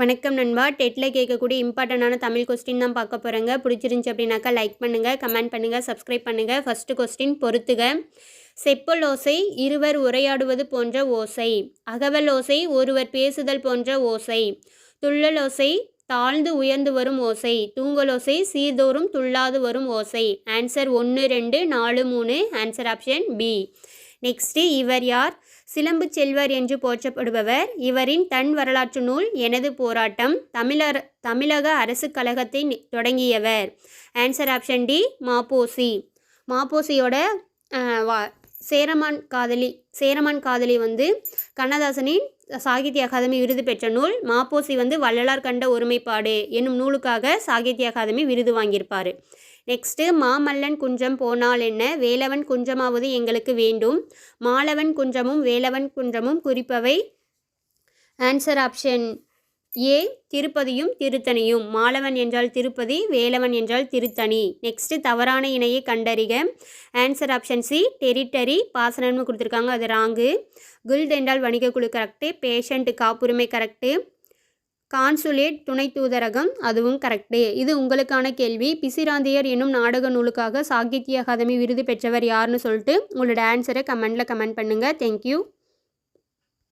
வணக்கம் நண்பா. டெட்டில் கேட்கக்கூடிய இம்பார்ட்டண்டான தமிழ் கொஸ்டின் தான் பார்க்க போகிறேங்க. பிடிச்சிருந்துச்சி அப்படின்னாக்கா லைக் பண்ணுங்கள், கமெண்ட் பண்ணுங்கள், சப்ஸ்கிரைப் பண்ணுங்கள். ஃபஸ்ட்டு கொஸ்டின் பொறுத்துக. செப்பல் ஓசை இருவர் உரையாடுவது போன்ற ஓசை. அகவல் ஓசை ஒருவர் பேசுதல் போன்ற ஓசை. துள்ளல் ஓசை தாழ்ந்து உயர்ந்து வரும் ஓசை. தூங்கலோசை சீர்தோறும் துள்ளாது வரும் ஓசை. Answer 1, 2, 4, 3. Answer option B. Next, இவர் யார்? சிலம்பு செல்வர் என்று போற்றப்படுபவர். இவரின் தன் வரலாற்று நூல் எனது போராட்டம். தமிழக அரசு கழகத்தை தொடங்கியவர். ஆன்சர் ஆப்ஷன் டி, மாப்போசி. மாப்போசியோட சேரமான் காதலி வந்து கண்ணதாசனின் சாகித்ய அகாதமி விருது பெற்ற நூல். மாப்போசி வந்து வள்ளலார் கண்ட ஒருமைப்பாடு என்னும் நூலுக்காக சாகித்ய அகாதமி விருது வாங்கியிருப்பார். நெக்ஸ்ட்டு, மாமல்லன் குன்றம் போனால் என்ன, வேலவன் குன்றமாவது எங்களுக்கு வேண்டும். மாலவன் குன்றமும் வேலவன் குன்றமும் குறிப்பவை. ஆன்சர் ஆப்ஷன் ஏ, திருப்பதியும் திருத்தணியும். மாலவன் என்றால் திருப்பதி, வேலவன் என்றால் திருத்தணி. நெக்ஸ்ட்டு, தவறான இணையை கண்டறிக. Answer option C, territory. பாசனம்னு கொடுத்துருக்காங்க, அது ராங்கு. குல்ட் என்றால் வணிகக்குழு கரெக்டு. பேஷண்ட் காப்புரிமை கரெக்டு. கான்சுலேட் துணை தூதரகம், அதுவும் கரெக்டு. இது உங்களுக்கான கேள்வி. பிசிராந்தியர் என்னும் நாடக நூலுக்காக சாகித்ய அகாதமி விருது பெற்றவர் யாருன்னு சொல்லிட்டு உங்களோட ஆன்சரை கமெண்ட் பண்ணுங்கள். தேங்க்யூ.